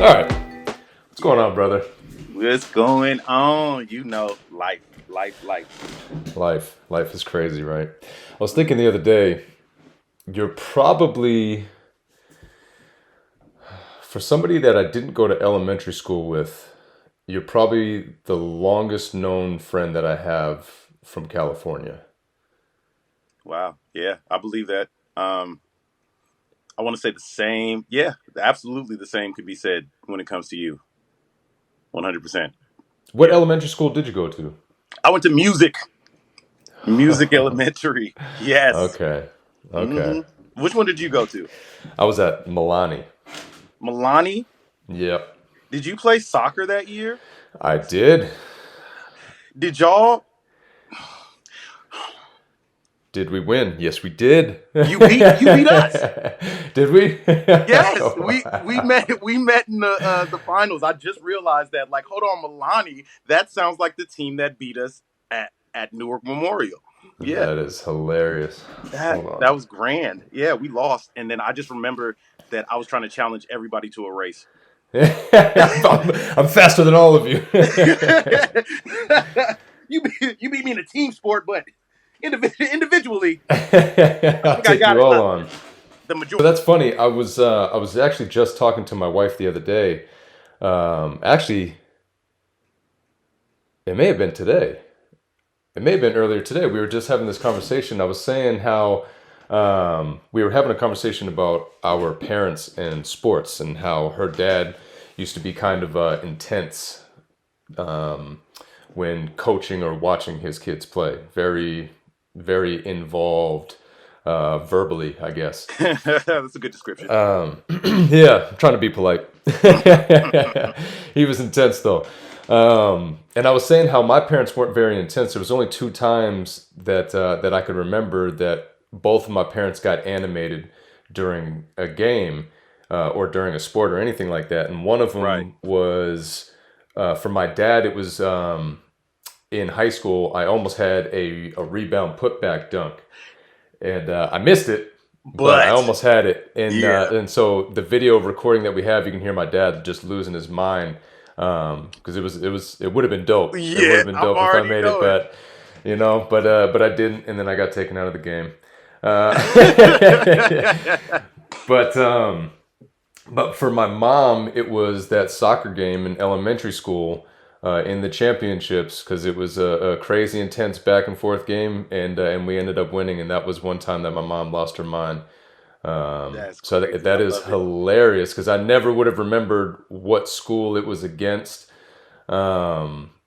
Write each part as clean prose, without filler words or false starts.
right. What's going on, brother? What's going on? You know, life. Life is crazy, right? I was thinking the other day, you're probably, for somebody that I didn't go to elementary school with, you're probably the longest known friend that I have from California. Wow. Yeah, I believe that. I want to say the same. Yeah, absolutely the same could be said when it comes to you. 100%. What Yeah. elementary school did you go to? I went to music elementary. Yes. Okay, okay. hmm Which one did you go to? I was at Milani. Milani? Yep, Did you play soccer that year? I did. Did y'all? Did we win? Yes, we did. You beat us. Did we? Yes, we met in the finals. I just realized that. Like, hold on, Milani. That sounds like the team that beat us at Newark Memorial. Yeah, That is hilarious. that Hold on. that was grand. Yeah, we lost, and then I just remember that I was trying to challenge everybody to a race. I'm faster than all of you. You beat me in a team sport, but individually, I I'll think I take got you it. all on. The But majority. that's funny. I was actually just talking to my wife the other day. Actually, it may have been today. It may have been earlier today. We were just having this conversation. I was saying how we were having a conversation about our parents and sports and how her dad used to be kind of intense when coaching or watching his kids play. Very, very involved verbally, I guess. That's a good description. Yeah, I'm trying to be polite. He was intense though. And I was saying how my parents weren't very intense. There was only two times that I could remember that both of my parents got animated during a game or during a sport or anything like that. And one of Right. them was for my dad. It was in high school. I almost had a rebound putback dunk, and I missed it, but I But almost had it. yeah. And so the video recording that we have, you can hear my dad just losing his mind because it would have been dope. It would Yeah, have been I'm dope if I already made it, knowing. but I didn't, and then I got taken out of the game. Uh, but but for my mom, it was that soccer game in elementary school in the championships because it was a crazy intense back and forth game, and we ended up winning. And that was one time that my mom lost her mind. That's So crazy. I that is love it. hilarious because I never would have remembered what school it was against,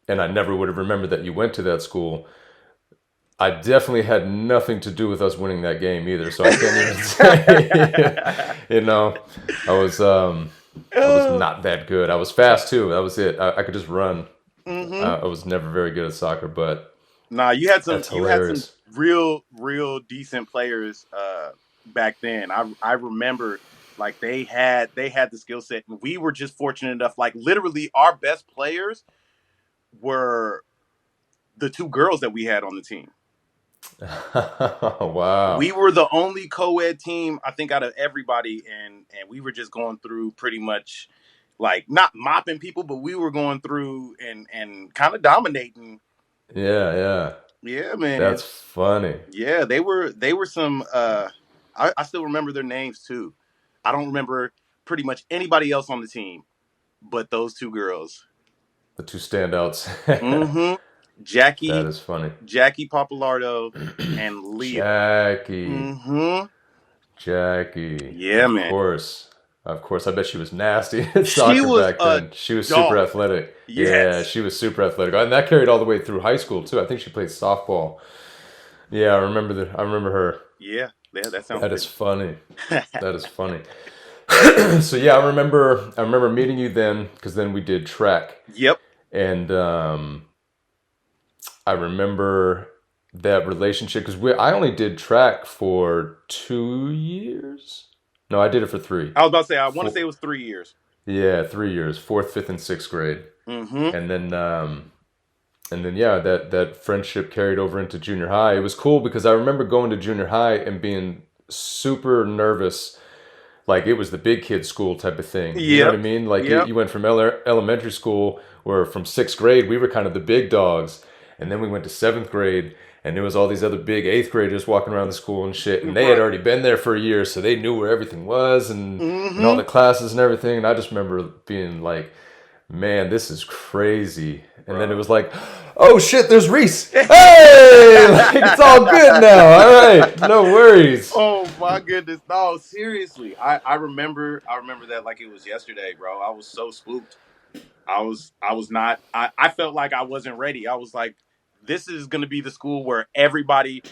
and I never would have remembered that you went to that school. I definitely had nothing to do with us winning that game either, so I can't even say, you know, I was um, I was Oh, not that good. I was fast too. That was it. I could just run. hmm I was never very good at soccer, but Nah, that's you had some hilarious. real decent players back then. I remember like they had the skill set, and we were just fortunate enough. Like literally, our best players were the two girls that we had on the team. Wow. We were the only co-ed team, I think, out of everybody, and we were just going through pretty much like not mopping people, but we were going through and kind of dominating. Yeah, yeah. Yeah, man. That's funny. Yeah, they were some. I still remember their names too. I don't remember pretty much anybody else on the team, but those two girls. The two standouts. Mm-hmm. That Jackie, is funny. Jackie Papalardo, and Leah. Jackie. Mm-hmm. Jackie. Yeah, man. Of course. I bet she was nasty at She soccer was back a then. She was super dog. athletic. Yeah, Yes. she was super athletic. And that carried all the way through high school too. I think she played softball. Yeah, I remember her. Yeah. Yeah. That sounds That is pretty. funny. That is funny. So yeah, I remember meeting you then because then we did track. Yep. And I remember that relationship because I only did track for 2 years. No, I did it for three. I was about to say. I want to say Four, it was 3 years. yeah, 3 years, fourth, fifth, and sixth grade, Mm-hmm. and then yeah, that friendship carried over into junior high. It was cool because I remember going to junior high and being super nervous like it was the big kid school type of thing. You know what I Yep. mean? Like Yep. you went from elementary school, where from sixth grade we were kind of the big dogs, and then we went to seventh grade, and there was all these other big eighth graders walking around the school and shit, and they had Right. already been there for a year, so they knew where everything was and all Mm-hmm. the classes and everything. And I just remember being like, man, this is crazy. And then it Bro. was like, oh shit, there's Reese. Hey, like it's all good now. All right, no worries. Oh my goodness. No, seriously. I remember that like it was yesterday, bro. I was so spooked. I was not I felt like I wasn't ready. I was like, this is gonna be the school where everybody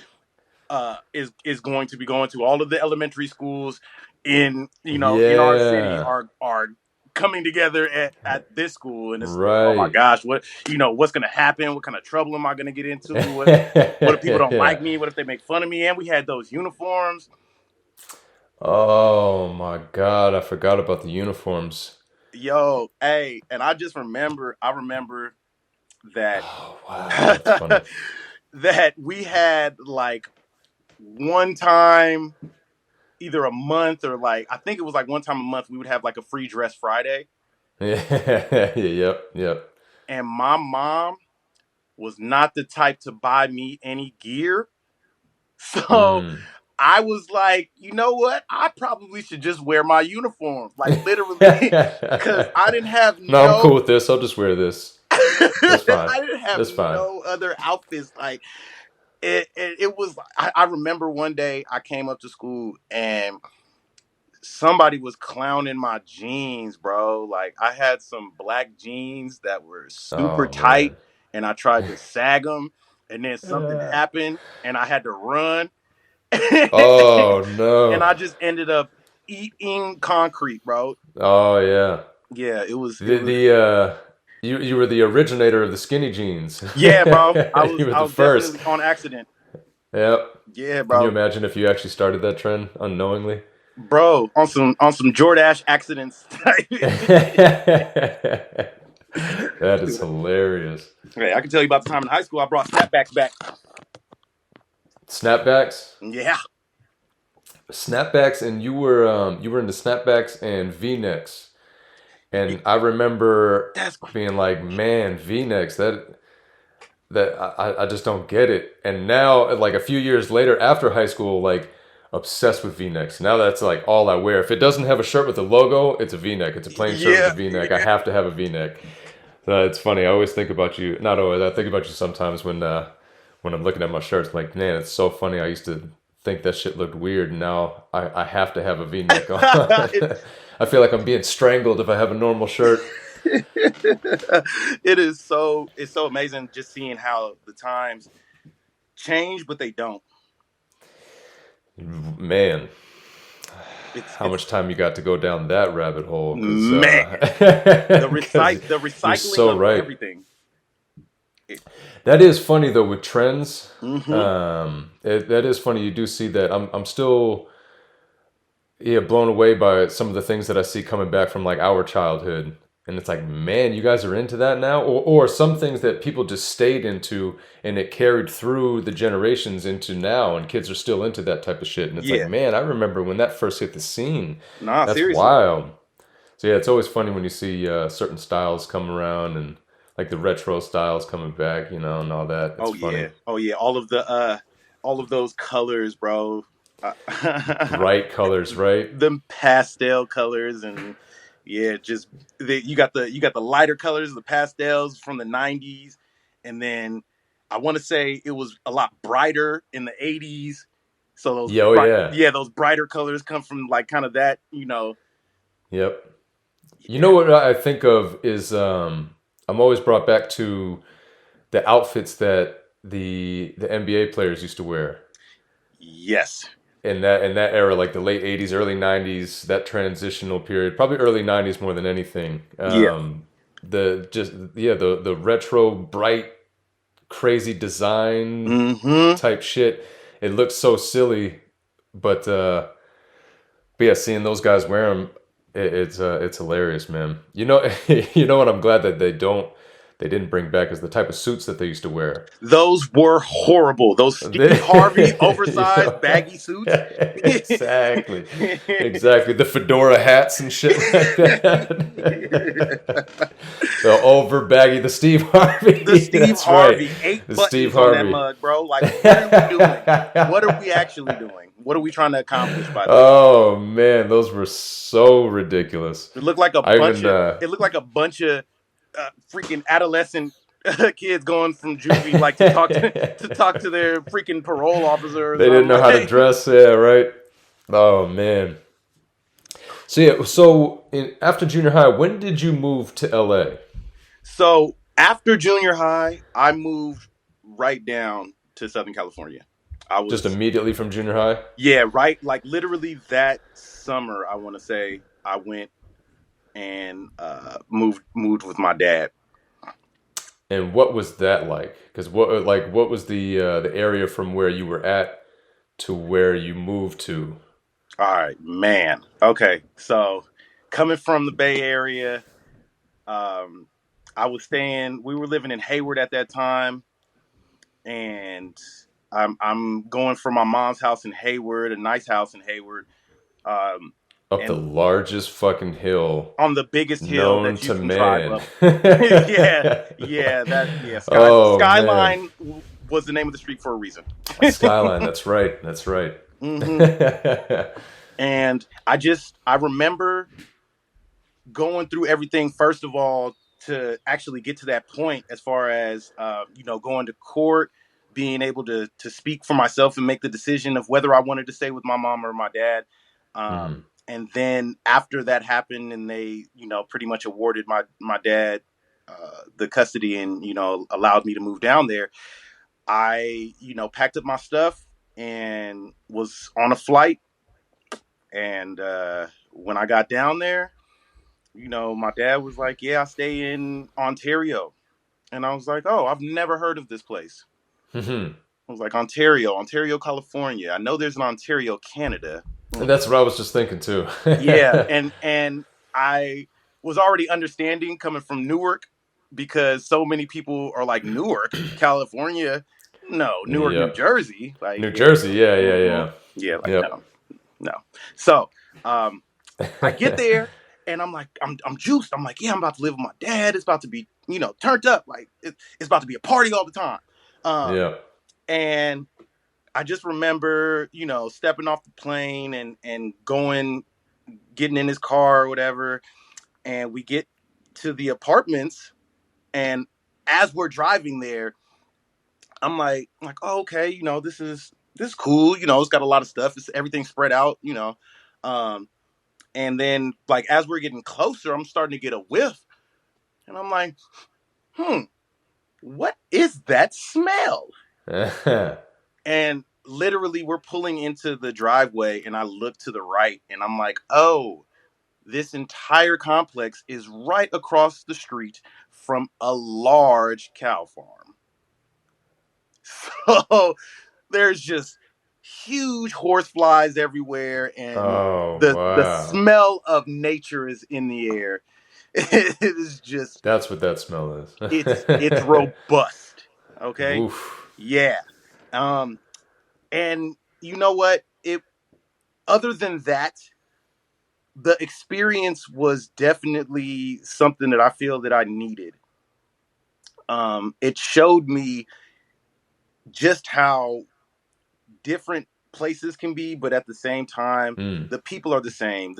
is going to be going to. All of the elementary schools in our city Yeah, are coming together at this school, and it's like, oh my right. gosh, what's gonna happen? What kind of trouble am I gonna get into? What if people don't like Yeah. me? What if they make fun of me? And we had those uniforms. Oh my God, I forgot about the uniforms. Yo, hey, and I remember that Oh wow, that's funny. that we had like one time, either a month or like I think it was like one time a month, we would have like a free dress Friday. Yeah, yep, yep. And my mom was not the type to buy me any gear. So Mm. I was like, you know what? I probably should just wear my uniform. Like literally, because I didn't have No, I'm cool no with this. I'll just wear this. That's fine. I didn't have That's fine. no other outfits. Like it was I remember one day I came up to school and somebody was clowning my jeans, bro. Like I had some black jeans that were super Oh tight man. and I tried to sag them and then something happened and I had to run Oh and no. I just ended up eating concrete, bro. Oh yeah. Yeah, it The was you were the originator of the skinny jeans. yeah, bro. I You was were I the was first. definitely on accident. Yep. Yeah, Can you bro. imagine if you actually started that trend unknowingly? Bro, on some Jordache accidents. That is hilarious. Hey, I can tell you about the time in high school I brought snapbacks back. Snapbacks? Yeah, Snapbacks, and you were into snapbacks and V-necks. And I remember that's being like, man, V-necks, I just don't get it. And now, like a few years later, after high school, like obsessed with V-necks. Now that's like all I wear. If it doesn't have a shirt with a logo, it's a V-neck. It's a plain shirt with yeah, a V-neck. I yeah. have to have a V-neck. It's funny. I always think about you. Not always. I think about you sometimes when I'm looking at my shirts. I'm like, man, it's so funny. I used to think that shit looked weird, and now I have to have a V-neck on. it, I feel like I'm being strangled if I have a normal shirt. it's so amazing just seeing how the times change, but they don't. Man, It's how it's much time you got to go down that rabbit hole? Because man, the you're recycling so of right. everything. It, That is funny though with trends. mm-hmm. That is funny. You do see that. I'm still yeah blown away by some of the things that I see coming back from like our childhood. And it's like, man, you guys are into that now? Or some things that people just stayed into and it carried through the generations into now, and kids are still into that type of shit. And it's like, Yeah, man, I remember when that first hit the scene. nah, That's seriously. wild. So yeah, it's always funny when you see certain styles come around and like the retro styles coming back, and all that. It's Oh funny. yeah, oh yeah. All of those colors, bro. Bright colors, right? Them pastel colors and yeah, just you got the lighter colors, the pastels from the '90s, and then I want to say it was a lot brighter in the '80s. So Yeah, oh yeah. those brighter colors come from like kind of that. Yep. You know Yeah. what I think of is I'm always brought back to the outfits that the NBA players used to wear Yes. in that era, like the late '80s, early '90s, that transitional period, probably early '90s more than anything. Yeah. The retro, bright, crazy design Mm-hmm. type shit. It looks so silly, but yeah, seeing those guys wear them, it's hilarious, man. You know, you know what? I'm glad that they didn't bring back is the type of suits that they used to wear. Those were horrible. Those Steve Harvey oversized baggy suits. Exactly. Exactly. The fedora hats and shit like that. The over baggy, the Steve The Harvey. Steve That's right. Harvey, 8 The Steve buttons on that Harvey. mug, bro. Like, what are we doing? What are we actually doing? What are we trying to accomplish by this? Oh man, those were so ridiculous. It looked like a I bunch even of it looked like a bunch of freaking adolescent kids going from juvie like to talk to their freaking parole officer or they didn't know how to something. dress. Yeah, right. Oh man. So yeah, after junior high, when did you move to LA? So after junior high, I moved right down to Southern California. I Just was immediately from junior high? Yeah, right. Like literally that summer, I want to say I went and moved with my dad. And what was that like? Because what was the area from where you were at to where you moved to? All right, man. Okay, so coming from the Bay Area, um, I was staying. We were living in Hayward at that time, and I'm going from my mom's house in Hayward, a nice house in Hayward, um, Up the and largest fucking hill on the biggest hill known that you to can drive man. up. Yeah, Oh man. Skyline was the name of the street for a reason. Skyline, that's right. That's right. hmm And I remember going through everything first of all to actually get to that point as far as going to court, being able to speak for myself and make the decision of whether I wanted to stay with my mom or my dad. Mhm. And then after that happened and they pretty much awarded my dad the custody and allowed me to move down there, I packed up my stuff and was on a flight. And when I got down there, my dad was like, "Yeah, I stay in Ontario." And I was like, "Oh, I've never heard of this place." Mhm. I was like, Ontario, California. I know there's an Ontario, Canada. And that's what I was just thinking too. Yeah, and I was already understanding coming from Newark because so many people are like, Newark, California. No, Newark, New Yep. Jersey. Like, New yeah. Jersey, yeah, yeah, hmm yeah. Yeah, like Yep. no, no. So, um I get there and I'm like, I'm juiced. I'm like, yeah, I'm about to live with my dad. It's about to be, turned up. Like it's about to be a party all the time. Um, Yeah. and I just remember, stepping off the plane and getting in his car or whatever. And we get to the apartments, and as we're driving there, I'm like, oh, okay, this is cool. It's got a lot of stuff. It's everything spread out. Um, And then, like, as we're getting closer, I'm starting to get a whiff. And I'm like, what is that smell? And literally, we're pulling into the driveway, and I look to the right, and I'm like, oh, this entire complex is right across the street from a large cow farm. So there's just huge horse flies everywhere, and Oh the wow. smell of nature is in the air. It is just That's what that smell is. it's robust. Okay. Oof. Yeah. Um and you know what? It Other than that, the experience was definitely something that I feel that I needed. It showed me just how different places can be, but at the same time, Mm. the people are the same.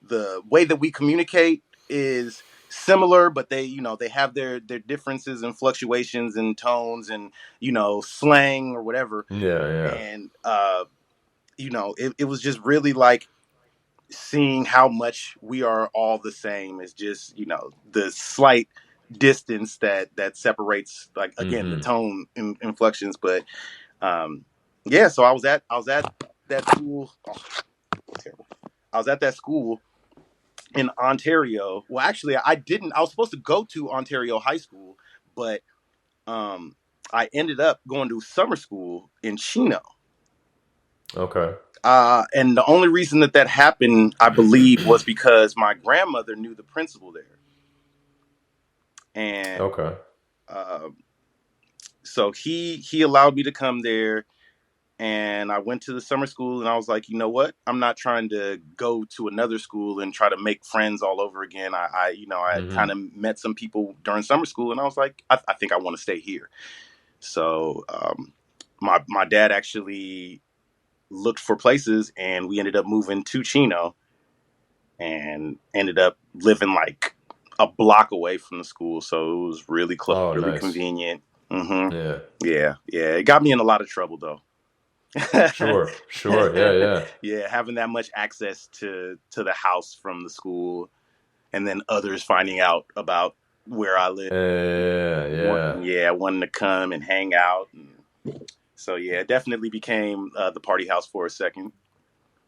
The way that we communicate is similar, but they have their differences and fluctuations and tones and slang or whatever. Yeah, yeah. And it was just really like seeing how much we are all the same. Is just the slight distance that separates, like, again, the Mm-hmm. tone inflections. But um yeah, so I was at that school. Oh, terrible. I was at that school in Ontario. Well, actually, I didn't. I was supposed to go to Ontario High School, but um, I ended up going to summer school in Chino. Okay. And the only reason that happened, I believe, was because my grandmother knew the principal there, and Okay. uh, so he allowed me to come there, and I went to the summer school, and I was like, you know what? I'm not trying to go to another school and try to make friends all over again. I kind Mm-hmm. of met some people during summer school, and I was like, I think I want to stay here. So my dad actually looked for places, and we ended up moving to Chino, and ended up living like a block away from the school. So it was really close, Oh, really nice. convenient. Hmm. Yeah. Yeah, yeah. It got me in a lot of trouble though. Sure. Sure. Yeah. Yeah. Yeah, having that much access to the house from the school, and then others finding out about where I live. Yeah. Yeah, wanting to come and hang out. So yeah, it definitely became the party house for a second.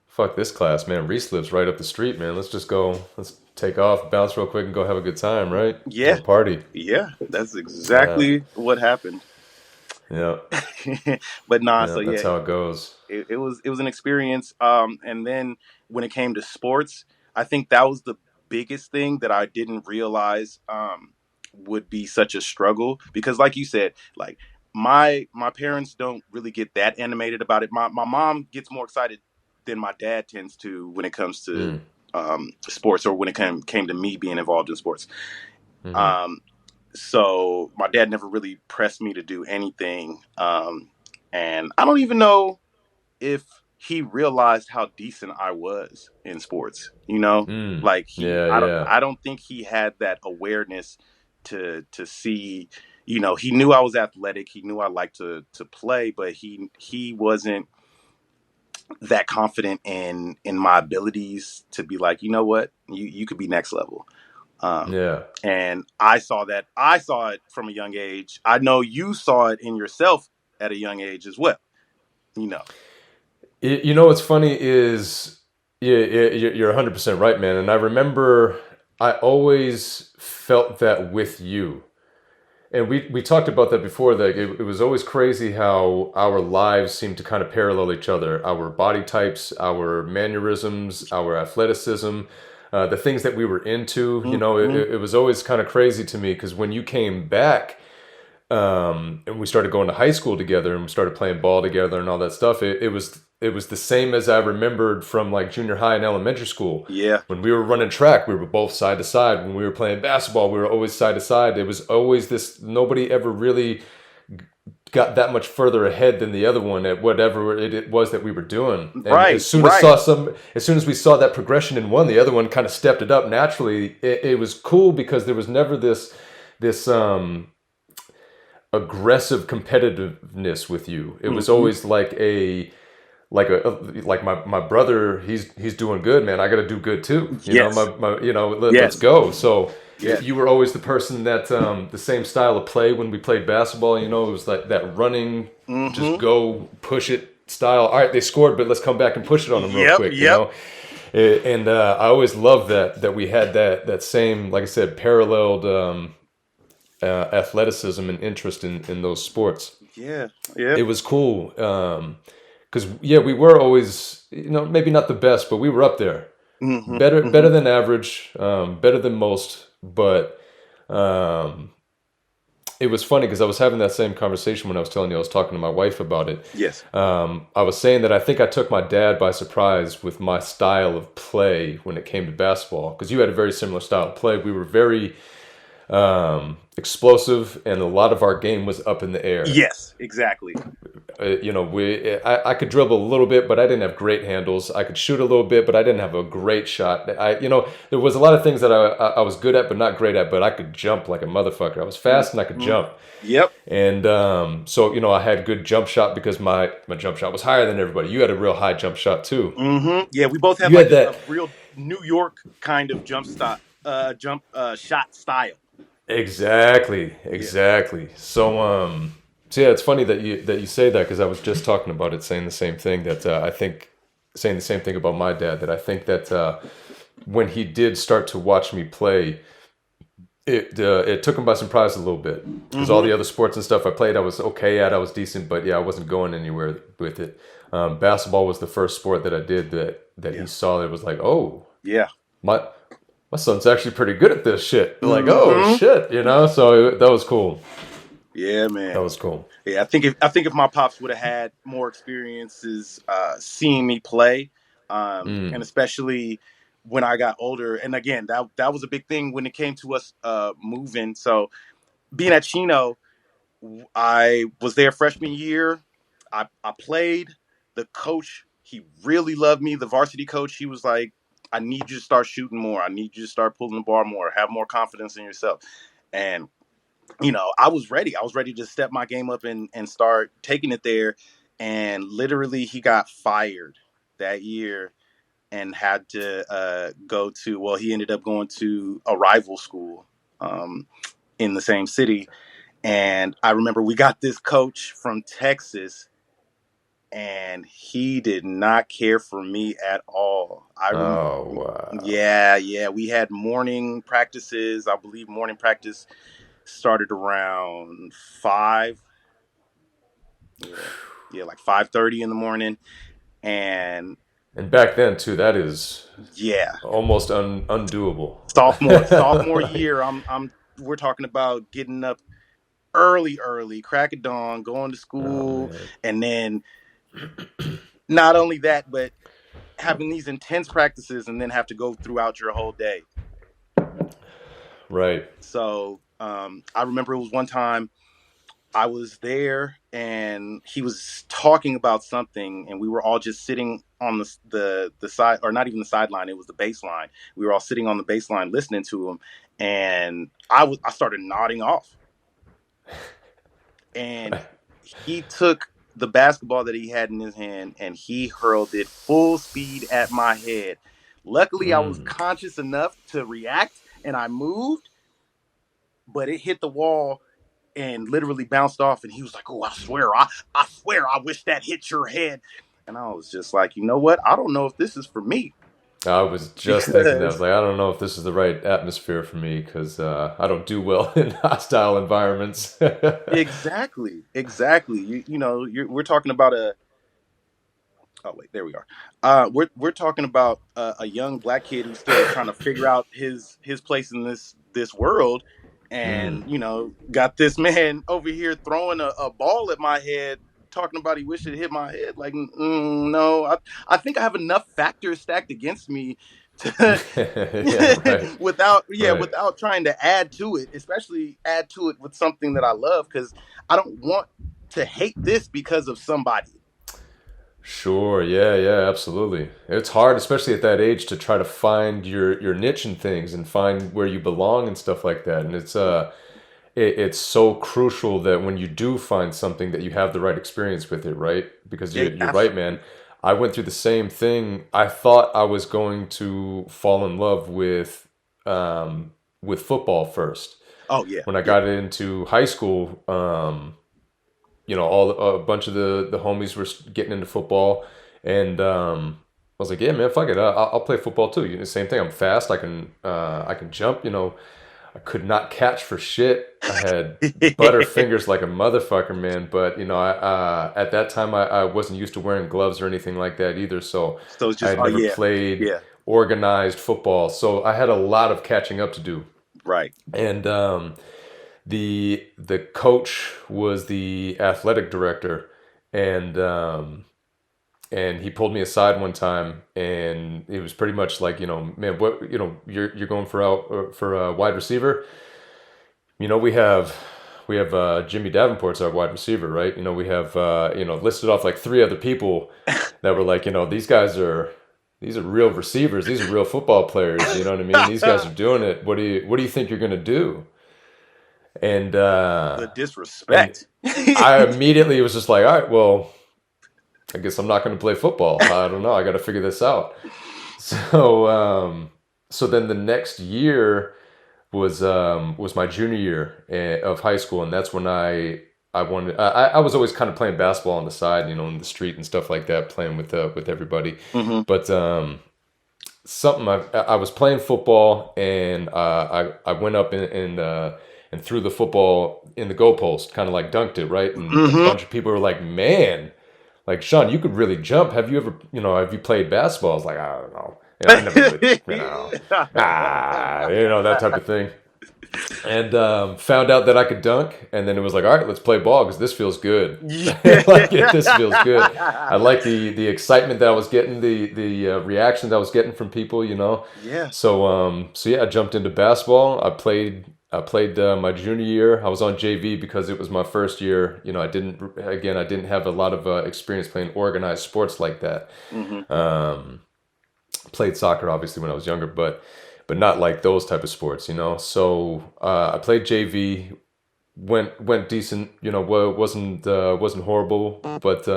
Fuck this class, man. Reese lives right up the street, man. Let's just go. Let's take off, bounce real quick, and go have a good time, right? Go Yeah, party. yeah, that's Yeah. exactly what happened. Yeah. But nah, Yeah. so That's yeah, how it goes. it was an experience. And then when it came to sports, I think that was the biggest thing that I didn't realize would be such a struggle, because, like you said, like my parents don't really get that animated about it. My mom gets more excited than my dad tends to when it comes to Mm. sports, or when it came to me being involved in sports. Mm-hmm. Um, so my dad never really pressed me to do anything, and I don't even know if he realized how decent I was in sports. Mm. Like Yeah. I don't, Yeah. I don't think he had that awareness to see. He knew I was athletic. He knew I liked to play, but he wasn't that confident in my abilities to be like, you know what, you could be next level. Um, Yeah. and I saw that. I saw it from a young age. I know you saw it in yourself at a young age as well. You know. You know what's funny is, yeah, you're 100% right, man. And I remember I always felt that with you. And we talked about that before. That it was always crazy how our lives seemed to kind of parallel each other. Our body types, our mannerisms, our athleticism, the things that we were into. Hmm. It was always kind of crazy to me because when you came back, and we started going to high school together and we started playing ball together and all that stuff. It was the same as I remembered from like junior high and elementary school. Yeah. When we were running track, we were both side to side. When we were playing basketball, we were always side to side. It was always this. Nobody ever really got that much further ahead than the other one at whatever it was that we were doing. And Right. Right. as soon as we saw that progression in one, the other one kind of stepped it up naturally. It was cool because there was never this aggressive competitiveness with you. It was Hmm. always like my brother. He's doing good, man. I got to do good too. Yes. Let's Yes. go. So Yes. you were always the person that the same style of play when we played basketball. It was like that running, just Hmm. go push it style. All right, they scored, but let's come back and push it on them real Yep. quick. Yep. And I always loved that we had that same, like I said, paralleled athleticism and interest in those sports. Yeah. Yep. It was cool because yeah, we were always, maybe not the best, but we were up there, Hmm. better Hmm. than average, better than most. But um, it was funny because I was having that same conversation when I was telling you I was talking to my wife about it. Yes. I was saying that I think I took my dad by surprise with my style of play when it came to basketball because you had a very similar style of play. We were very explosive, and a lot of our game was up in the air. Yes. Exactly. I could dribble a little bit, but I didn't have great handles. I could shoot a little bit, but I didn't have a great shot. There was a lot of things that I was good at, but not great at. But I could jump like a motherfucker. I was fast and I could Hmm. jump, Yep. and so I had good jump shot because my jump shot was higher than everybody. You had a real high jump shot too. Yeah. We both had You like had a that. real New York kind of jump shot style. Exactly, Yeah. exactly. So yeah, it's funny that you say that because I was just talking about it, saying the same thing that I think, saying the same thing about my dad. That I think that when he did start to watch me play, it took him by surprise a little bit because all Hmm. the other sports and stuff I played, I was okay at, I was decent, but yeah, I wasn't going anywhere with it. Basketball was the first sport that I did that he Yeah. saw that was like, oh, Yeah. my my son's actually pretty good at this shit. Like, oh Hmm. shit, you know. So that was cool. Yeah, That man. was cool. Yeah, I think if my pops would have had more experiences seeing me play, and Mm. especially when I got older, and again that was a big thing when it came to us moving. So being at Chino, I was there freshman year. I played. The coach, he really loved me. The varsity coach, he was like, I need you to start shooting more. I need you to start pulling the ball more. Have more confidence in yourself. And I was ready. I was ready to step my game up and start taking it there. And literally, he got fired that year and had to go to, well, he ended up going to a rival school um, in the same city. And I remember we got this coach from Texas, and he did not care for me at all. Oh wow. Yeah, yeah. We had morning practices. I believe morning practice started around 5. Yeah, yeah, like 5:30 in the morning, and And back then too, that is yeah, almost undoable. sophomore Like, year. We're talking about getting up early, crack of dawn, going to oh school, man. and then not only that, but having these intense practices, and then have to go throughout your whole day. Right. So I remember it was one time I was there and he was talking about something, and we were all just sitting on the side, or not even the sideline, it was the baseline. We were all sitting on the baseline listening to him, and I started nodding off, and he took the basketball that he had in his hand and he hurled it full speed at my head. Luckily, I was Mm. conscious enough to react and I moved, but it hit the wall and literally bounced off. And he was like, "Oh, I swear, I wish that hit your head." And I was just like, you know what? I don't know if this is for me I was just thinking that. I was because like, I don't know if this is the right atmosphere for me because I don't do well in hostile environments. exactly. We're talking about a. Oh wait, there we are. We're talking about a young black kid who's still trying to figure out his place in this world, Mm. and got this man over here throwing a ball at my head, talking about he wished it hit my head. Like, no, I think I have enough factors stacked against me to Yeah, right, right. without trying to add to it, especially add to it with something that I love, because I don't want to hate this because of somebody. Sure, yeah, yeah, absolutely. It's hard, especially at that age, to try to find your niche in things and find where you belong and stuff like that. And it's so crucial that when you do find something that you have the right experience with it, right? Because Yeah, you're right, man. absolutely. I went through the same thing. I thought I was going to fall in love with football first. Oh yeah, When I yeah. got into high school, all a bunch of the homies were getting into football, and I was like, yeah, man, fuck it, I'll play football too. Same thing. I'm fast. I can jump. I could not catch for shit. I had butter fingers like a motherfucker, man. But at that time, I wasn't used to wearing gloves or anything like that either. So So it's I just, had oh never yeah, played yeah, organized football, so I had a lot of catching up to do. right. And the coach was the athletic director, and he pulled me aside one time, and it was pretty much like, man, what, you're going for a wide receiver. We have Jimmy Davenport's our wide receiver, right? We have listed off like three other people that were like, these are real receivers. These are real football players. You know what I mean? These guys are doing it. What do you think you're gonna do? And The and disrespect. I immediately was just like, all right, well, I guess I'm not going to play football. I don't know. I got to figure this out. So, so then the next year was my junior year of high school, and that's when I wanted. I was always kind of playing basketball on the side, in the street and stuff like that, playing with everybody. Hmm. But something I was playing football, and I went up and threw the football in the goalpost, kind of like dunked it, right? And a Hmm. bunch of people were like, "Man, like Sean, you could really jump. Have you ever, have you played basketball?" I was like, "I don't know." I never really, that type of thing. And found out that I could dunk, and then it was like, all right, let's play ball because this feels good. This feels good. I like the excitement that I was getting, the reactions I was getting from people, Yeah. So yeah, I jumped into basketball. I played my junior year. I was on JV because it was my first year. I didn't have a lot of experience playing organized sports like that. Hmm. Um, Played soccer obviously when I was younger, but not like those type of sports. So I played JV, went decent. Wasn't horrible, but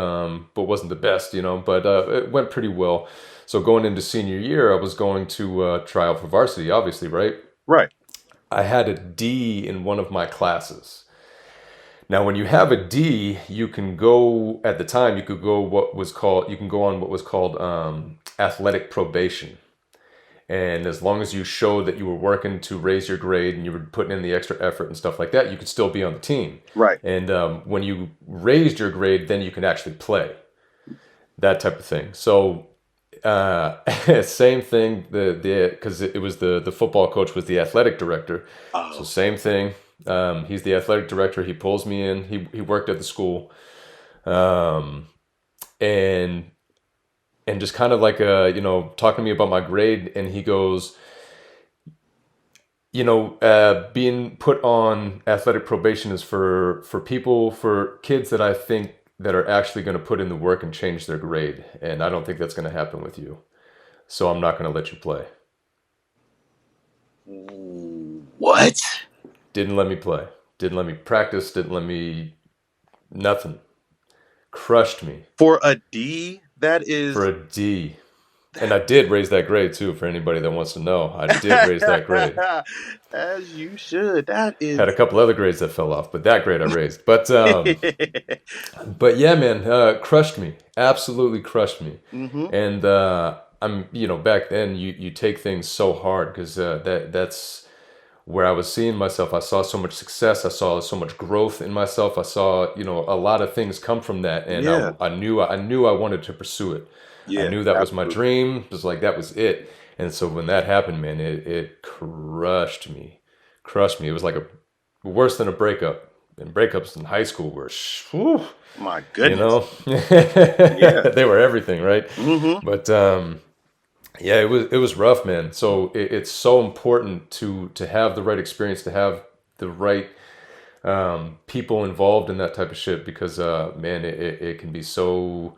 wasn't the best. But it went pretty well. So going into senior year, I was going to try out for varsity, obviously, right? Right. I had a D in one of my classes. Now, when you have a D, you can go at the time. You can go on what was called athletic probation. And as long as you showed that you were working to raise your grade and you were putting in the extra effort and stuff like that, you could still be on the team. Right. And when you raised your grade, then you can actually play. That type of thing. So same thing. The because it was the football coach was the athletic director. So Oh. same thing. He's the athletic director. He pulls me in. He worked at the school, um, and just kind of like talking to me about my grade, and he goes, being put on athletic probation is for kids that I think that are actually going to put in the work and change their grade, and I don't think that's going to happen with you. So I'm not going to let you play. What? Didn't let me play. Didn't let me practice. Didn't let me nothing. Crushed me For a D, that for is a D. And I did raise that grade too. For anybody that wants to know, I did raise that grade. as you should. That Had a is. couple other grades that fell off, but that grade I raised. But yeah, man, crushed me. Absolutely crushed me. Hmm. And back then you take things so hard because that's where I was seeing myself. I saw so much success. I saw so much growth in myself. I saw a lot of things come from that, and Yeah. I knew I wanted to pursue it. I Yeah. knew that was my Absolutely. dream. It was like that was it. And so when that happened, man, it crushed me, crushed me. It was like a worse than a breakup. And breakups in high school were, whew, My you goodness. know, Yeah. they were everything, right? Hmm. But yeah, it was rough, man. So it's so important to have the right experience, to have the right people involved in that type of shit because man, it can be so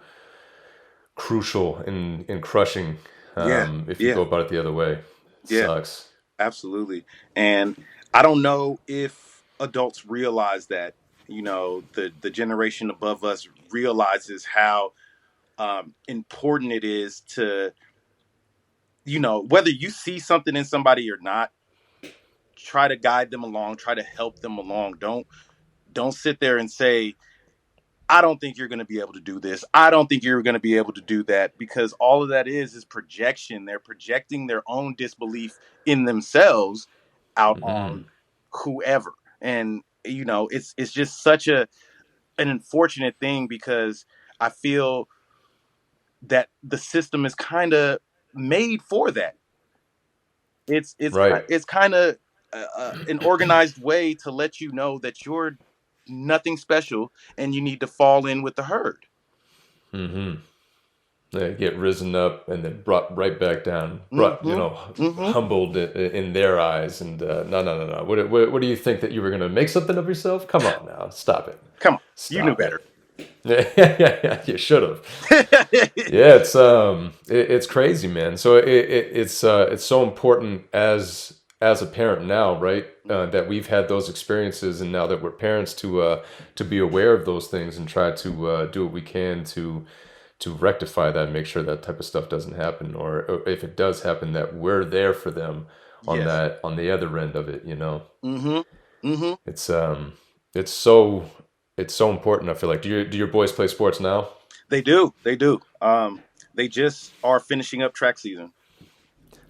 crucial in crushing Yeah. if you Yeah. go about it the other way. It Yeah. sucks. Absolutely. And I don't know if adults realize that, the generation above us realizes how important it is to, whether you see something in somebody or not, try to guide them along, try to help them along. Don't sit there and say, I don't think you're going to be able to do this. I don't think you're going to be able to do that, because all of that is projection. They're projecting their own disbelief in themselves out Mm-mm. on whoever. And it's just such an unfortunate thing, because I feel that the system is kind of made for that. Right. It's kind of an organized way to let you know that you're nothing special and you need to fall in with the herd. Mm-hmm. They get risen up and then brought right back down, brought Mm-hmm. Mm-hmm. humbled in their eyes. And no, no, no, no. What do you think that you were gonna make something of yourself? Come on now, stop it, Come on, you knew stop it. better. Yeah, yeah, yeah. You should have. Yeah, it's crazy, man. So it's so important as a parent now, right? That we've had those experiences, and now that we're parents, to be aware of those things and try to do what we can to rectify that and make sure that type of stuff doesn't happen, or if it does happen, that we're there for them Yes. on the other end of it. Mm-hmm. Mm-hmm. It's it's so it's so important. I feel like do your boys play sports now? They do. They do. They just are finishing up track season.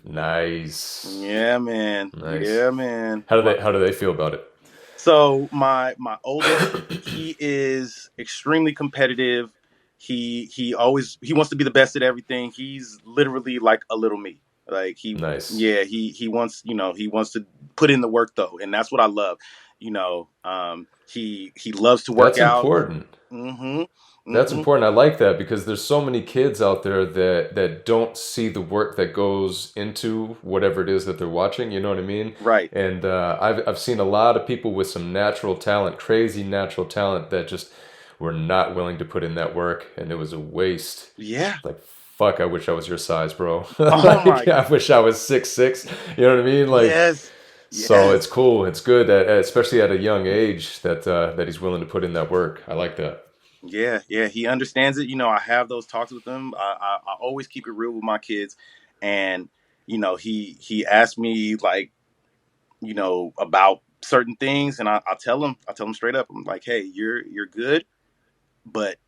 Nice, Yeah, man. nice. Yeah, man. How do they feel about it? So my oldest, he is extremely competitive. He wants to be the best at everything. He's literally like a little me. Like Nice. yeah, he wants, he wants to put in the work though, and that's what I love. He loves to work That's out. important. Mm-hmm. That's Mm-hmm. important. I like that because there's so many kids out there that don't see the work that goes into whatever it is that they're watching. You know what I mean? Right. And I've seen a lot of people with some natural talent, crazy natural talent, that just were not willing to put in that work, and it was a waste. Yeah. Like, fuck, I wish I was your size, bro. Oh Like, my. I wish I was 6'6". You know what I mean? Like, Yes. so it's Yes. cool. It's good that, especially at a young age, that he's willing to put in that work. I like that. Yeah, yeah, he understands it. I have those talks with him. I always keep it real with my kids, and he asked me like about certain things, and I tell him straight up. I'm like, hey, you're good, but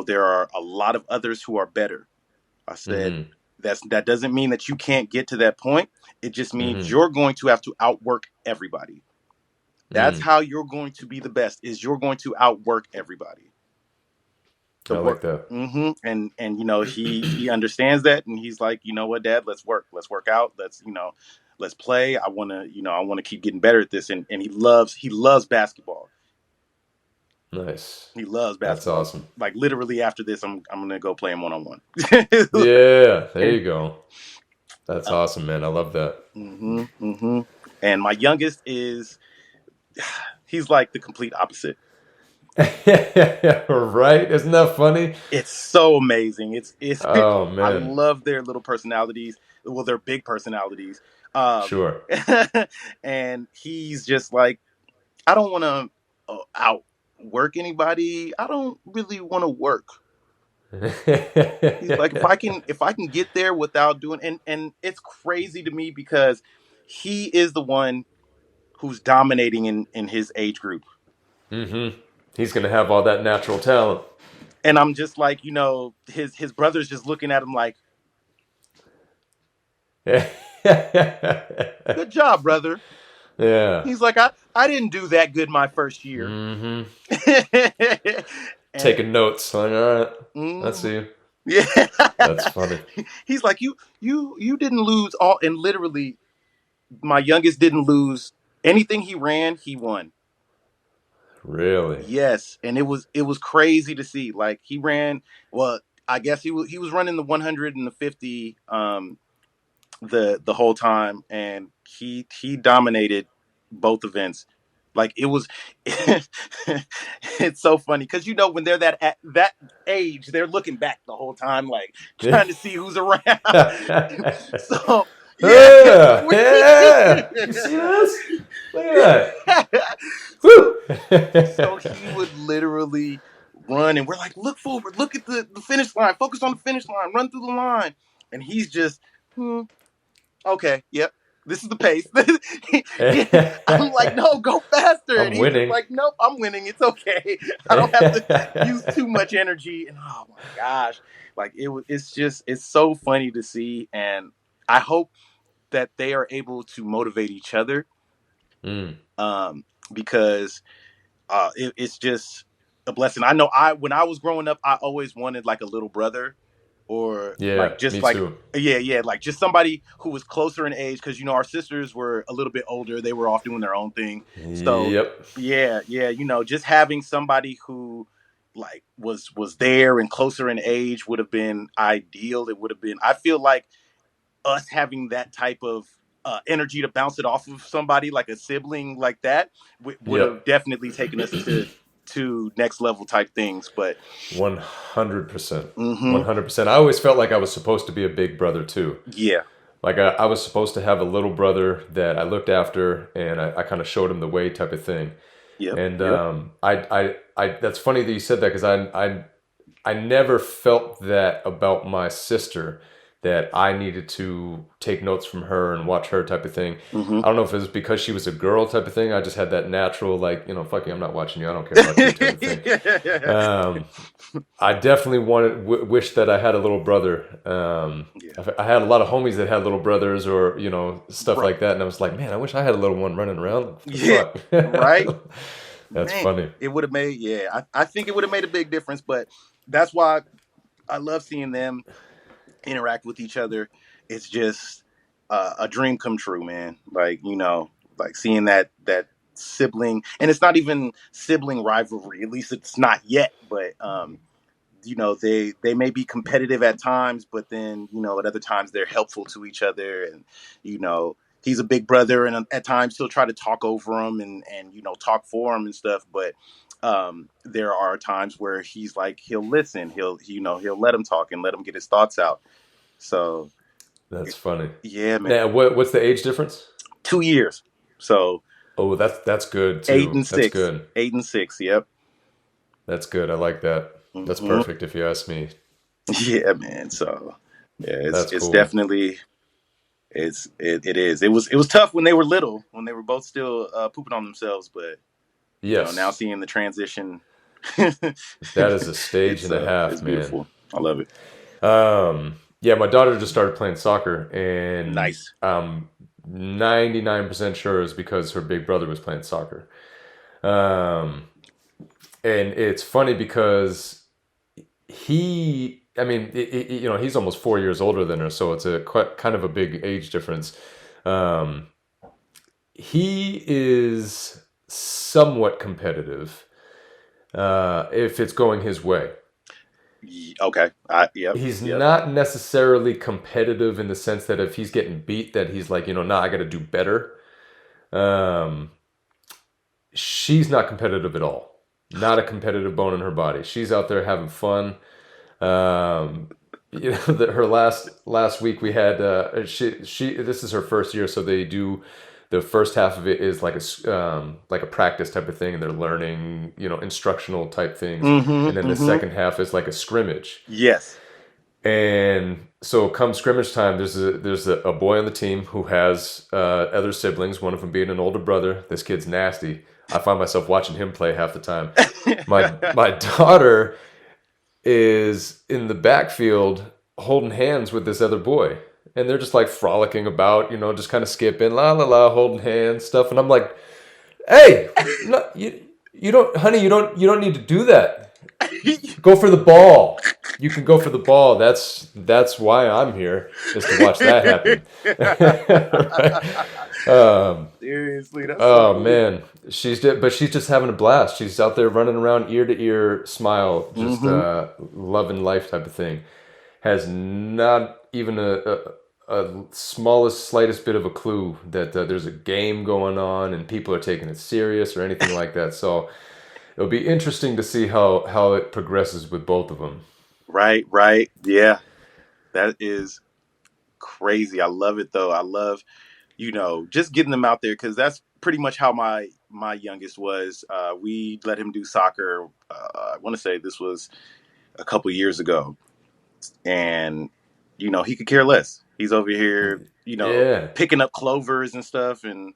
there are a lot of others who are better. I said Mm-hmm. that doesn't mean that you can't get to that point. It just means Mm-hmm. you're going to have to outwork everybody. That's Mm. how you're going to be the best. Is you're going to outwork everybody. The I work. like that. And he understands that, and he's like, you know what, Dad, let's work out, let's play. I want to keep getting better at this, and he loves basketball. Nice. He loves That's basketball. awesome. Like literally after this, I'm gonna go play him one on one. Yeah, there And you go. That's awesome, man. I love that. and my youngest is, he's like the complete opposite. Right? Isn't that funny? It's so amazing. It's Oh I man. love their little personalities. Well, their big personalities. Um, Sure. and he's just like, I don't want to outwork anybody. I don't really want to work. He's like, if I can get there without doing, and it's crazy to me because he is the one who's dominating in his age group, Mm-hmm. He's gonna have all that natural talent. and I'm just like, his brother's just looking at him like, good job, brother. Yeah. He's like, I didn't do that good my first year. Mm-hmm. And Taking notes. Like, all right. I mhm, see. yeah, That's funny. he's like, you didn't lose all, and literally, my youngest didn't lose anything he ran. He won. Really. Yes, and it was crazy to see. Like he ran. Well, I guess he was running the 100 and the 50 the whole time, and he dominated both events. Like it was, it's so funny because when they're that at that age, they're looking back the whole time, like Yeah. trying to see who's around. So yeah, Yeah. Yeah. You see this? Look at that. Woo. so he would literally run, and we're like, look forward, look at the finish line, focus on the finish line, run through the line, and he's just, hmm, okay, yep, this is the pace. I'm like, no, go faster. And I'm he's just winning. like, nope, I'm winning. It's okay. I don't have to use too much energy. And oh my gosh, like it's so funny to see. And I hope that they are able to motivate each other, Mm. because it's just a blessing. I know when I was growing up, I always wanted like a little brother, or Yeah, like just me like, too. yeah, like just somebody who was closer in age, because our sisters were a little bit older. They were off doing their own thing. So Yep. yeah, just having somebody who like was there and closer in age would have been ideal. It would have been. I feel like us having that type of energy to bounce it off of somebody like a sibling like that would have Yep. definitely taken us to next level type things. But 100%. hmm 100%. I always felt like I was supposed to be a big brother too. yeah, Like I was supposed to have a little brother that I looked after and I kind of showed him the way type of thing. yep, And yep, that's funny that you said that because I never felt that about my sister, that I needed to take notes from her and watch her type of thing. hmm I don't know if it was because she was a girl type of thing. I just had that natural, like, fuck you, I'm not watching you. I don't care about you type of thing. Um, I definitely wish that I had a little brother. yeah, I had a lot of homies that had little brothers or, stuff right, like that. And I was like, man, I wish I had a little one running around. What the yeah, right, fuck? That's man. funny. It would have made, yeah, I think it would have made a big difference. But that's why I love seeing them interact with each other. It's just a dream come true, man. Like, like seeing that sibling, and it's not even sibling rivalry. At least it's not yet. But they may be competitive at times, but then at other times they're helpful to each other, and he's a big brother, and at times he'll try to talk over him and talk for him and stuff. But there are times where he's like he'll listen, he'll let him talk and let him get his thoughts out. So That's funny. yeah, man. Now, what's the age difference? 2 years. So Oh, that's good eight too. and That's six, good. 8 and 6. Yep. That's good. I like that. That's Hmm. perfect if you ask me. Yeah, man. So yeah, it's That's it's cool. definitely it is. It was tough when they were little, when they were both still pooping on themselves, but now Yes. seeing the transition, That is a stage and a it's half, man. beautiful. I love it. Yeah, my daughter just started playing soccer, and Nice. I'm 99% sure it's because her big brother was playing soccer. Um, and it's funny because I mean, he's almost 4 years older than her, so it's a quite kind of a big age difference. Um, he is somewhat competitive if it's going his way. Okay. Yep. He's Yep. not necessarily competitive in the sense that if he's getting beat, that he's like, nah, I got to do better. Um, she's not competitive at all. Not a competitive bone in her body. She's out there having fun. Um, her last week we had she this is her first year, so they do the first half of it is like a practice type of thing, and they're learning instructional type things, and Mm-hmm. then the Mm-hmm. second half is like a scrimmage. Yes. And so, come scrimmage time, there's a boy on the team who has other siblings. One of them being an older brother. This kid's nasty. I find myself watching him play half the time. My daughter is in the backfield holding hands with this other boy, and they're just like frolicking about, just kind of skipping, la la la, holding hands, stuff. And I'm like, hey, no, you don't, honey, you don't need to do that. Go for the ball. You can go for the ball. That's why I'm here, is to watch that happen. Right? Seriously, that's so Oh funny. man, but she's just having a blast. She's out there running around, ear to ear, smile, just Mm-hmm. loving life type of thing. Has not even a smallest, slightest bit of a clue that there's a game going on and people are taking it serious or anything like that. So it'll be interesting to see how it progresses with both of them. Right. Right. Yeah. That is crazy. I love it though. I love just getting them out there, because that's pretty much how my youngest was. We let him do soccer. I want to say this was a couple years ago, and he could care less. He's over here, Yeah. picking up clovers and stuff, and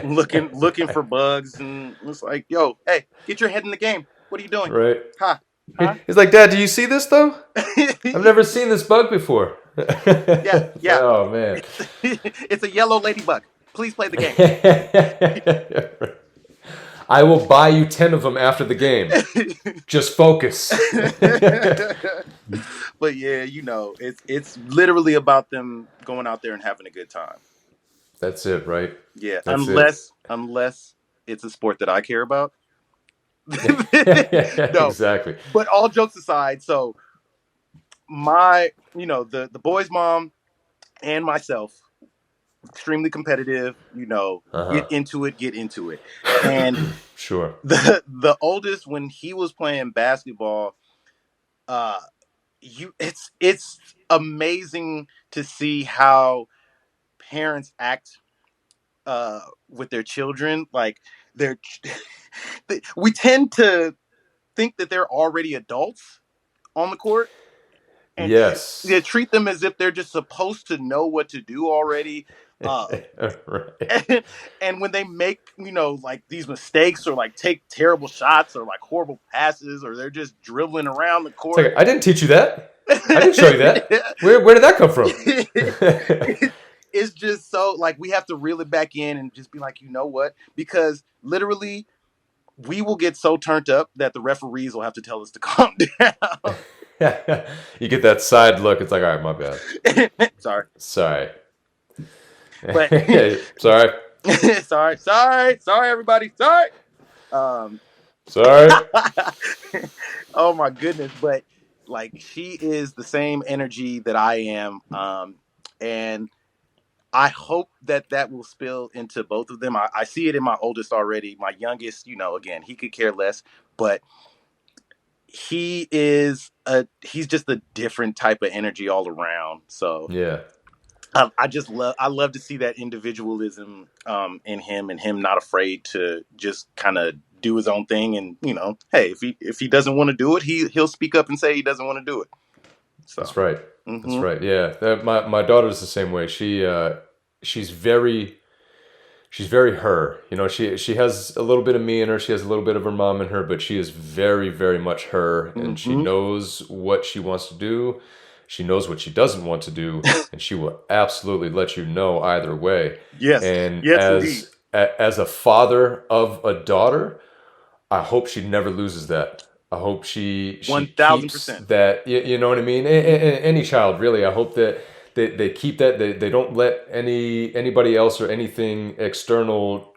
looking for bugs, and it's like, yo, hey, get your head in the game. What are you doing? Right. Ha, huh? He's like, Dad, do you see this though? I've never seen this bug before. Yeah, It's like, yeah. oh man. It's a yellow ladybug. Please play the game. I will buy you 10 of them after the game. Just focus. But yeah, it's literally about them going out there and having a good time. That's it, right? Yeah, That's it. unless it's a sport that I care about. No, Exactly. but all jokes aside, so my, the boy's mom and myself, extremely competitive. Uh Get into it, get into it, and huh. Sure. the oldest, when he was playing basketball, uh, it's amazing to see how parents act with their children. Like, they're we tend to think that they're already adults on the court, and Yes. treat them as if they're just supposed to know what to do already. Right. And when they make like these mistakes, or like take terrible shots, or like horrible passes, or they're just dribbling around the It's like, court. I didn't teach you that. I didn't show you that. Where did that come from? It's just so, like, we have to reel it back in and just be like, you know what? Because literally, we will get so turned up that the referees will have to tell us to calm down. You get that side look. It's like, all right, my bad. Sorry. Sorry. But Sorry. sorry, everybody, sorry. Um, Sorry. oh my goodness, but like she is the same energy that I am, and I hope that that will spill into both of them. I see it in my oldest already. My youngest, again, he could care less, but he's just a different type of energy all around. So Yeah. I love to see that individualism in him, and him not afraid to just kind of do his own thing. And hey, if he doesn't want to do it, he'll speak up and say he doesn't want to do it. So, That's right. That's hmm right. Yeah. My daughter's the same way. She's very she's very her. She has a little bit of me in her. She has a little bit of her mom in her, but she is very, very much her, and she hmm knows what she wants to do. She knows what she doesn't want to do, and she will absolutely let you know either way. yes, And yes, indeed, as a father of a daughter, I hope she never loses that. I hope she one thousand keeps percent. that. You know what I mean? Any child, really. I hope that they keep that. They don't let anybody else or anything external,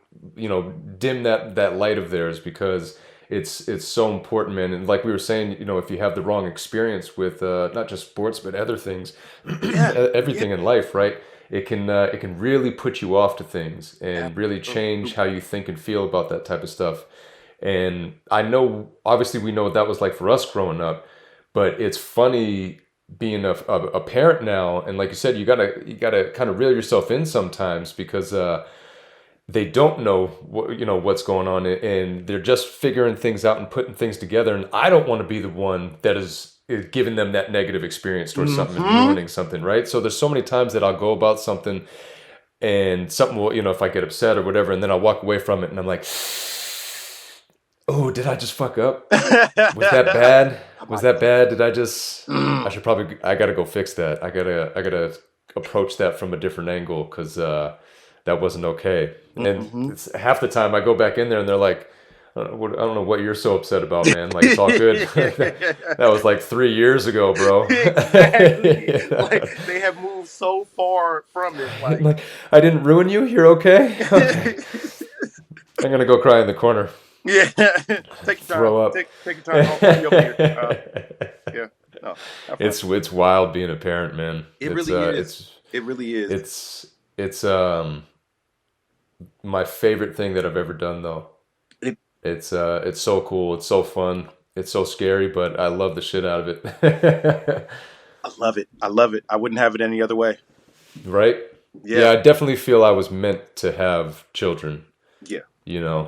dim that light of theirs, because it's so important, man. And like we were saying, if you have the wrong experience with not just sports but other things, Yeah, yeah, everything in life, right? It can really put you off to things and really change how absolutely. you think and feel about that type of stuff. And I know, obviously, we know what that was like for us growing up, but it's funny being a parent now. And like you said, you gotta kind of reel yourself in sometimes, because they don't know what's going on, and they're just figuring things out and putting things together. And I don't want to be the one that is giving them that negative experience towards something and Hmm ruining something, right? So there's so many times that I'll go about something, and something will, if I get upset or whatever, and then I'll walk away from it, and I'm like, oh, did I just fuck up? Was that bad? Oh Was my that goodness. bad? I gotta go fix that. I gotta approach that from a different angle, because that wasn't okay. And Mm-hmm. it's half the time I go back in there and they're like, I don't know what you're so upset about, man. Like, it's all good. That was like 3 years ago, bro. Exactly. Like they have moved so far from it. Like, Like, I didn't ruin you. You're okay. Okay. I'm gonna go cry in the corner. yeah. Take your time. Throw up. Take your time. I'll be over here. Yeah. No, have fun. It's wild being a parent, man. It It's really uh is. it's It really is. it's it's my favorite thing that I've ever done, though. It, It's so cool, it's so fun, it's so scary, but I love the shit out of it. I love it. I love it. I wouldn't have it any other way. Right? Yeah, Yeah. I definitely feel I was meant to have children, Yeah.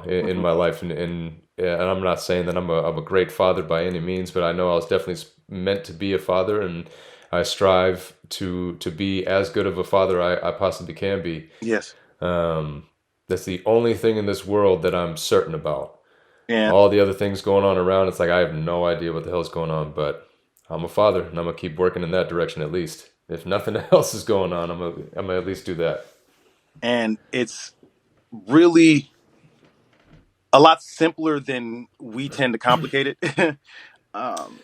in hmm my life, and yeah, and I'm not saying that I'm a great father by any means, but I know I was definitely meant to be a father, and I strive to be as good of a father I possibly can be. Yes. Um, that's the only thing in this world that I'm certain about. And All the other things going on around, it's like I have no idea what the hell's going on, but I'm a father, and I'm gonna keep working in that direction at least. If nothing else is going on, I'm gonna at least do that. and it's really a lot simpler than we tend to complicate it. um,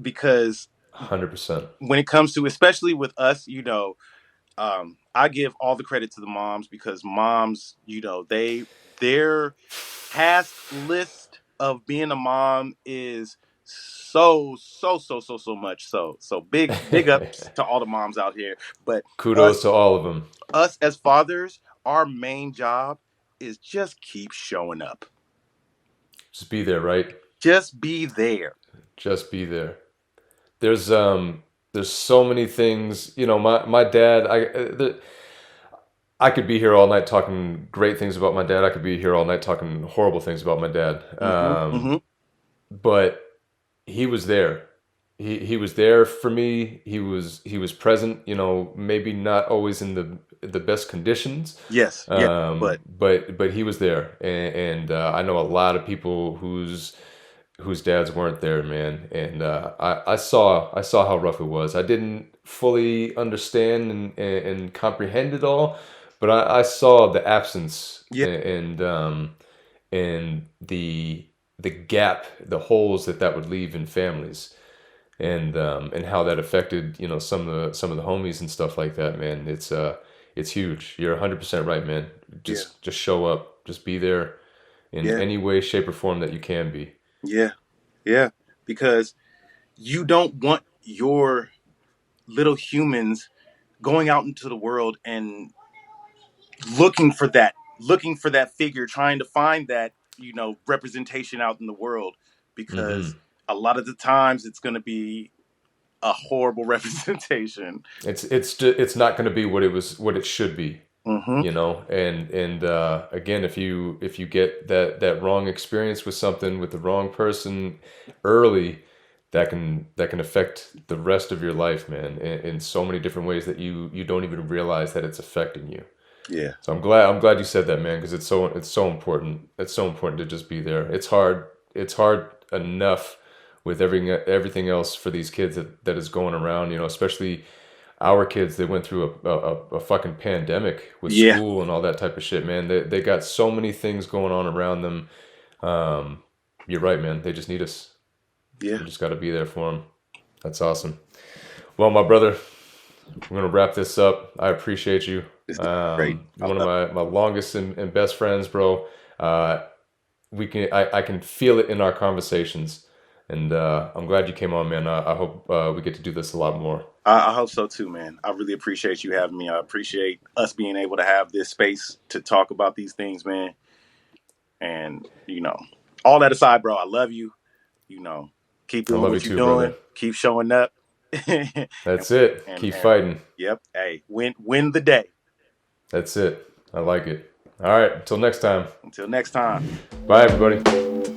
because 100%. when it comes to, especially with us, I give all the credit to the moms, because moms, their task list of being a mom is so much. So big ups to all the moms out here. But Kudos us to all of them. us as fathers, our main job is just keep showing up. Just be there, right? Just be there. Just be there. There's there's so many things. My dad. I could be here all night talking great things about my dad. I could be here all night talking horrible things about my dad. hmm hmm But he was there. He was there for me. He was present. Maybe not always in the best conditions, Yes, yeah, but but he was there. And I know a lot of people whose dads weren't there, man. And I saw how rough it was. I didn't fully understand and comprehend it all, but I saw the absence, yeah, and the gap, the holes that would leave in families, and how that affected some of the homies and stuff like that. Man, it's huge. You're 100% right, man. Yeah, Just show up. Just be there in yeah, any way, shape, or form that you can be. yeah, yeah. Because you don't want your little humans going out into the world and looking for that, looking for that figure, trying to find that, representation out in the world. Hmm. Because a lot of the times it's going to be a horrible representation. It's not going to be what it should be, Mm-hmm. and again, if you get that wrong experience with something with the wrong person early, that can affect the rest of your life, man, in so many different ways that you don't even realize that it's affecting you. Yeah, So I'm glad you said that, man, because it's so important. It's so important to just be there. It's hard enough with everything else for these kids that is going around. Especially our kids. They went through a fucking pandemic with yeah, school and all that type of shit, man. They got so many things going on around them. Um, you're right, man. They just need us. yeah. We just got to be there for them. That's awesome. Well, my brother, we're gonna wrap this up. I appreciate you. This is great. You're I one of love my longest and best friends, bro. Uh, I can feel it in our conversations, and I'm glad you came on, man. I hope we get to do this a lot more. I hope so too, man. I really appreciate you having me. I appreciate us being able to have this space to talk about these things, man. And all that aside, bro, I love you. You know, keep I doing love you what you're too, brother. doing. Keep showing up. and, That's it. and Keep and fighting. yep. Hey, win the day. That's it. I like it. All right. Until next time. Until next time. Bye, everybody.